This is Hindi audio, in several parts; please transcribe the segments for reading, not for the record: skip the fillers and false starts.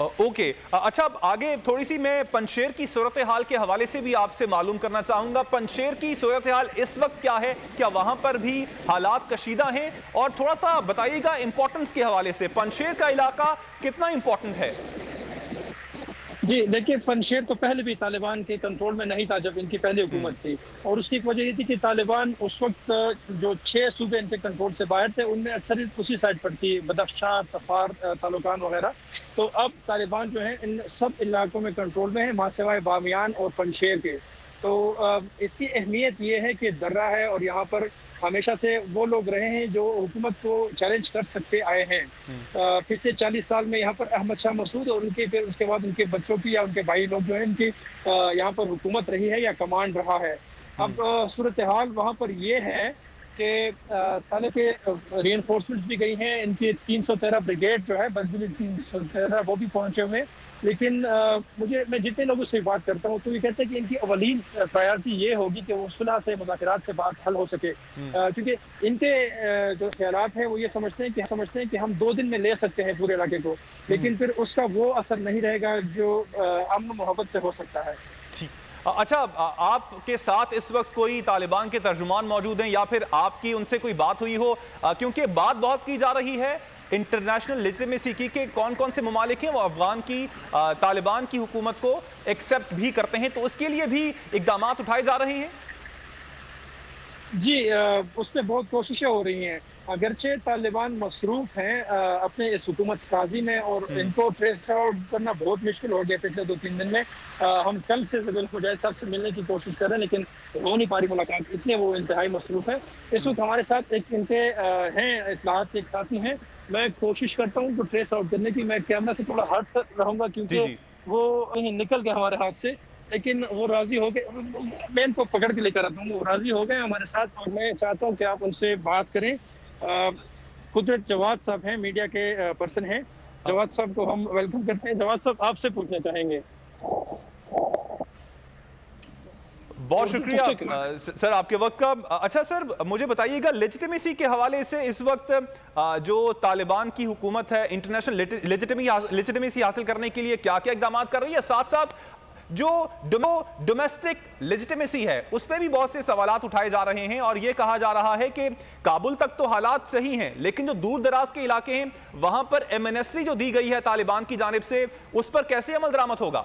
ओके। अच्छा, अब आगे थोड़ी सी मैं पंजशेर की सूरत हाल के हवाले से भी आपसे मालूम करना चाहूंगा। पंजशेर की सूरत हाल इस वक्त क्या है, क्या वहां पर भी हालात कशीदा हैं? और थोड़ा सा बताइएगा इंपॉर्टेंस के हवाले से, पंजशेर का इलाका कितना इंपॉर्टेंट है? जी, देखिए पंजशेर तो पहले भी तालिबान के कंट्रोल में नहीं था जब इनकी पहली हुकूमत थी, और उसकी एक वजह ये थी कि तालिबान उस वक्त जो 6 सूबे इनके कंट्रोल से बाहर थे उनमें अक्सरियत उसी साइड पर थी, बदख्शां, तफार, तालुकान वगैरह। तो अब तालिबान जो है इन सब इलाकों में कंट्रोल में है, मां सिवाय बामियान और पंजशेर के। तो इसकी अहमियत ये है कि दर्रा है और यहाँ पर हमेशा से वो लोग रहे हैं जो हुकूमत को चैलेंज कर सकते आए हैं। पिछले 40 साल में यहाँ पर अहमद शाह मसूद और उनके फिर उसके बाद उनके बच्चों की या उनके भाई लोग जो है इनकी यहाँ पर हुकूमत रही है या कमांड रहा है। अब सूरत हाल वहाँ पर ये है कि थाने के रीइंफोर्समेंट्स भी गई हैं, इनकी 313 ब्रिगेड जो है बदली 313 वो भी पहुंचे हुए। लेकिन मैं जितने लोगों से बात करता हूँ तो ये कहते हैं कि इनकी अवलीन प्रायोरिटी ये होगी कि वो सुलह से, मुज़ाकरात से बात हल हो सके, क्योंकि इनके जो ख्यालात हैं वो ये समझते हैं कि हम 2 दिन में ले सकते हैं पूरे इलाके को, लेकिन फिर उसका वो असर नहीं रहेगा जो अमन मोहब्बत से हो सकता है। ठीक। अच्छा, आपके साथ इस वक्त कोई तालिबान के तर्जुमान मौजूद हैं या फिर आपकी उनसे कोई बात हुई हो? क्योंकि बात बहुत की जा रही है इंटरनेशनल लेजिटिमेसी की, के कौन कौन से ममालिक हैं वो अफगान की तालिबान की हुकूमत को एक्सेप्ट भी करते हैं, तो उसके लिए भी इकदाम उठाए जा रहे हैं। जी, उसमें बहुत कोशिशें हो रही हैं, अगरचे तालिबान मसरूफ़ हैं अपने इस हुकूमत साजी में, और इनको ट्रेस आउट करना बहुत मुश्किल हो गया पिछले 2-3 दिन में। हम कल से ज़बील खुजाइद साहब से मिलने की कोशिश कर रहे हैं, लेकिन हो नहीं पा रही मुलाकात, इतने वो इंतहाई मसरूफ़ हैं। इस वक्त हमारे साथ एक इनके हैं इत्तलाआत के एक साथी हैं, मैं कोशिश करता हूँ उनको ट्रेस आउट करने की। मैं कैमरा से थोड़ा हट रहूँगा क्योंकि वो कहीं निकल गए हमारे हाथ से, लेकिन वो राजी हो गए। मैं इनको पकड़ के लेकर आता हूँ, वो राजी हो गए हमारे साथ, और मैं चाहता हूँ कि आप उनसे बात करें। कुदरत जवाद साहब हैं, मीडिया के पर्सन हैं। जवाद साहब को हम वेलकम करते हैं। जवाद साहब, आपसे पूछना चाहेंगे। बहुत शुक्रिया सर आपके वक्त का। अच्छा सर, मुझे बताइएगा लेजिटिमेसी के हवाले से इस वक्त जो तालिबान की हुकूमत है इंटरनेशनल लेजिटिमेसी हासिल करने के लिए क्या क्या इकदाम कर रही है, साथ साथ जो डोमेस्टिक लेजिटिमेसी है उस पर भी बहुत से सवालात उठाए जा रहे हैं, और यह कहा जा रहा है कि काबुल तक तो हालात सही हैं, लेकिन जो दूर दराज के इलाके हैं वहां पर एमनेस्टी जो दी गई है तालिबान की जानिब से, उस पर कैसे अमल दरामद होगा?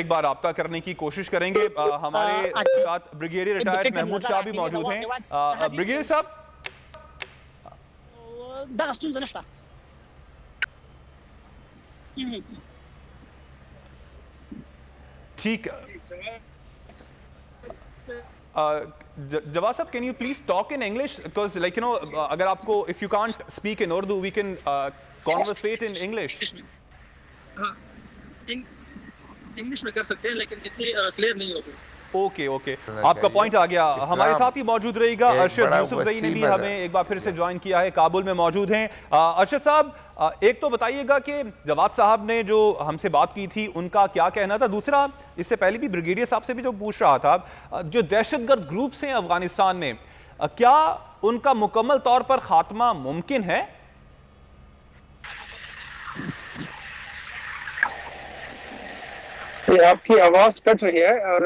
एक बार आपका करने की कोशिश करेंगे। हमारे साथ ब्रिगेडियर रिटायर्ड महमूद शाह भी मौजूद हैं। ब्रिगेडियर साहब, ठीक। जवाब साहब, can you please talk in English, because like you know अगर आपको if you can't speak in Urdu we can conversate in English. English में कर सकते हैं लेकिन इतनी क्लियर नहीं होगी। ओके ओके, आपका पॉइंट आ गया। हमारे साथ ही मौजूद रहेगा अरशद यूसुफजई ने भी हमें एक बार फिर से ज्वाइन किया है, काबुल में मौजूद हैं। अरशद साहब, एक तो बताइएगा कि जवाद साहब ने जो हमसे बात की थी उनका क्या कहना था, दूसरा इससे पहले भी ब्रिगेडियर साहब से भी जो पूछ रहा था, जो दहशतगर्द ग्रुप्स हैं अफगानिस्तान में, क्या उनका मुकम्मल तौर पर खात्मा मुमकिन है? आपकी आवाज कट रही है और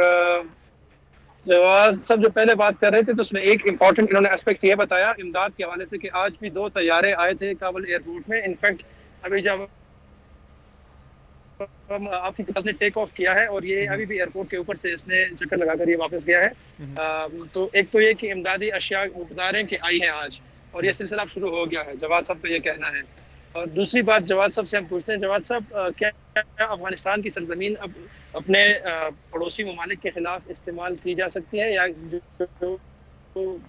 जवाब सब जो पहले बात कर रहे थे तो उसमें एक इम्पॉर्टेंट इन्होंने एस्पेक्ट ये बताया इमदाद के हवाले से कि आज भी 2 तैयारे आए थे काबुल एयरपोर्ट में। इनफैक्ट अभी जब आपकी क्लास ने टेक ऑफ किया है और ये अभी भी एयरपोर्ट के ऊपर से इसने चक्कर लगाकर ये वापस गया है। तो एक तो ये कि इमदादी अशिया वो बता रहे हैं कि आई है आज और ये सिलसिला शुरू हो गया है, जवाद साहब का ये कहना है। और दूसरी बात जवाद साहब से हम पूछते हैं, जवाद साहब क्या अफगानिस्तान की सरजमीन अब अपने पड़ोसी ममालिक के खिलाफ इस्तेमाल की जा सकती है या जो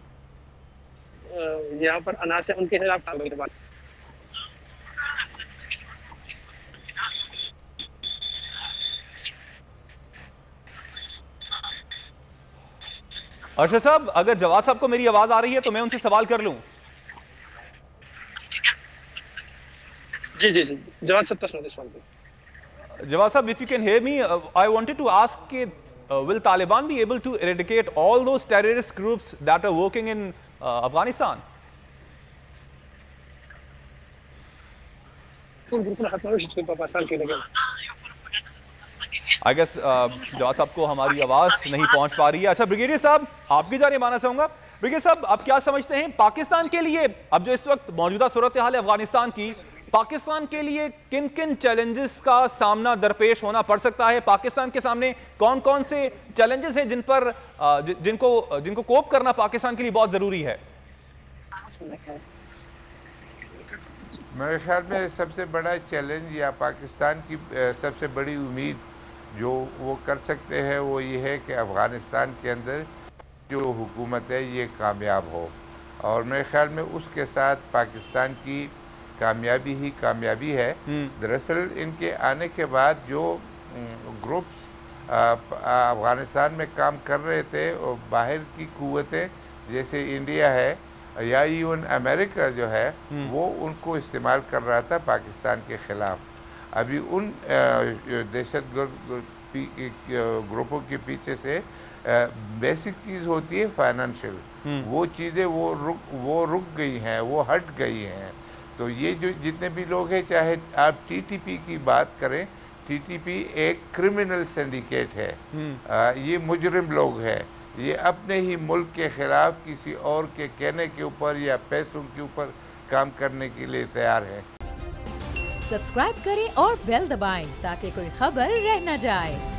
यहाँ पर अनास है उनके खिलाफ कार्रवाई करवा? अर्शद साहब, अगर जवाद साहब को मेरी आवाज आ रही है तो मैं उनसे सवाल कर लूं। जी जी जी, जवाद साहब तो सवाल पे। जवाद साहब, if you can hear me, I wanted to ask, will Taliban be able to eradicate all those terrorist groups that are working in Afghanistan? I guess Jawad साहब को हमारी आवाज नहीं पहुंच पा रही है। अच्छा ब्रिगेडियर साहब, आपकी जानिब मानना चाहूंगा। ब्रिगेडियर साहब, आप क्या समझते हैं पाकिस्तान के लिए अब जो इस वक्त मौजूदा सूरत हाल है अफगानिस्तान की, पाकिस्तान के लिए किन किन चैलेंजेस का सामना दरपेश होना पड़ सकता है? पाकिस्तान के सामने कौन कौन से चैलेंजेस हैं जिनको कोप करना पाकिस्तान के लिए बहुत जरूरी है? मेरे ख्याल में सबसे बड़ा चैलेंज या पाकिस्तान की सबसे बड़ी उम्मीद जो वो कर सकते हैं वो ये है कि अफ़गानिस्तान के अंदर जो हुकूमत है ये कामयाब हो, और मेरे ख्याल में उसके साथ पाकिस्तान की कामयाबी ही कामयाबी है। दरअसल इनके आने के बाद जो ग्रुप्स अफ़गानिस्तान में काम कर रहे थे और बाहर की क़ुव्वतें जैसे इंडिया है या इवन अमेरिका जो है वो उनको इस्तेमाल कर रहा था पाकिस्तान के ख़िलाफ़। अभी उन दहशतगर्द ग्रुपों के पीछे से बेसिक चीज़ होती है फाइनेंशियल, वो चीज़ें वो रुक गई हैं, वो हट गई हैं। तो ये जो जितने भी लोग हैं, चाहे आप टीटीपी की बात करें, टीटीपी एक क्रिमिनल सिंडिकेट है, ये मुजरिम लोग हैं, ये अपने ही मुल्क के ख़िलाफ़ किसी और के कहने के ऊपर या पैसों के ऊपर काम करने के लिए तैयार हैं। सब्सक्राइब करें और बेल दबाएं ताकि कोई खबर रह न जाए।